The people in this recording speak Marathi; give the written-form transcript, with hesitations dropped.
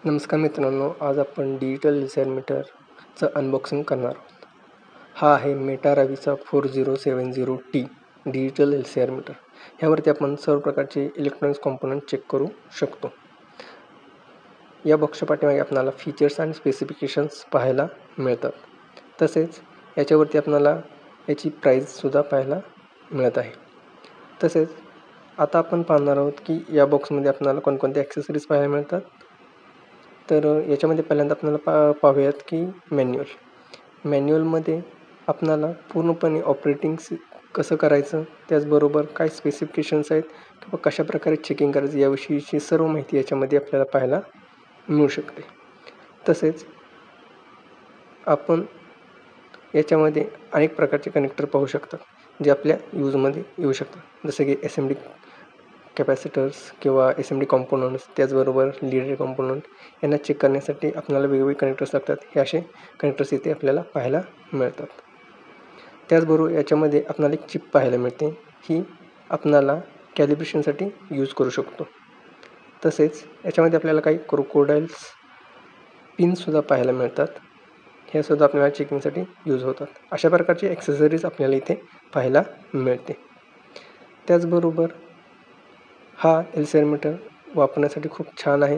नमस्कार मित्रांनो, आज आपण डिजिटल एल-सी-आर मीटरचं अनबॉक्सिंग करणार आहोत. हा आहे मेटा रवीचा 4070T डिजिटल एल-सी-आर मीटर. ह्यावरती आपण सर्व प्रकारचे इलेक्ट्रॉनिक्स कॉम्पोनंट चेक करू शकतो. या बॉक्सच्या पाठीमागे आपल्याला फीचर्स आणि स्पेसिफिकेशन्स पाहायला मिळतात. तसेच याच्यावरती आपल्याला याची प्राईससुद्धा पाहायला मिळत आहे. तसेच आता आपण पाहणार आहोत की या बॉक्समध्ये आपल्याला कोणकोणते ॲक्सेसरीज पाहायला मिळतात. तर याच्यामध्ये पहिल्यांदा आपल्याला पाहूयात की मॅन्युअलमध्ये आपल्याला पूर्णपणे ऑपरेटिंग कसं करायचं, त्याचबरोबर काय स्पेसिफिकेशन्स आहेत किंवा कशाप्रकारे चेकिंग करायचं याविषयीची सर्व माहिती याच्यामध्ये आपल्याला पाहायला मिळू शकते. तसेच आपण याच्यामध्ये अनेक प्रकारचे कनेक्टर पाहू शकतात जे आपल्या यूजमध्ये येऊ शकतात, जसं की SMD कॅपॅसिटर्स किंवा SMD कॉम्पोनंट्स, त्याचबरोबर लीड कॉम्पोनंट यांना चेक करण्यासाठी आपल्याला वेगवेगळे कनेक्टर्स लागतात. हे असे कनेक्टर्स इथे आपल्याला पाहायला मिळतात. त्याचबरोबर याच्यामध्ये आपल्याला एक चिप पाहायला मिळते, ही आपल्याला कॅलिब्रेशनसाठी यूज करू शकतो. तसेच याच्यामध्ये आपल्याला काही क्रोकोडाईल्स पिनसुद्धा पाहायला मिळतात. हे सुद्धा आपल्याला चेकिंगसाठी यूज होतात. अशा प्रकारचे ॲक्सेसरीज आपल्याला इथे पाहायला मिळते. त्याचबरोबर हा एल-सी-आर मीटर वापरण्यासाठी खूप छान आहे.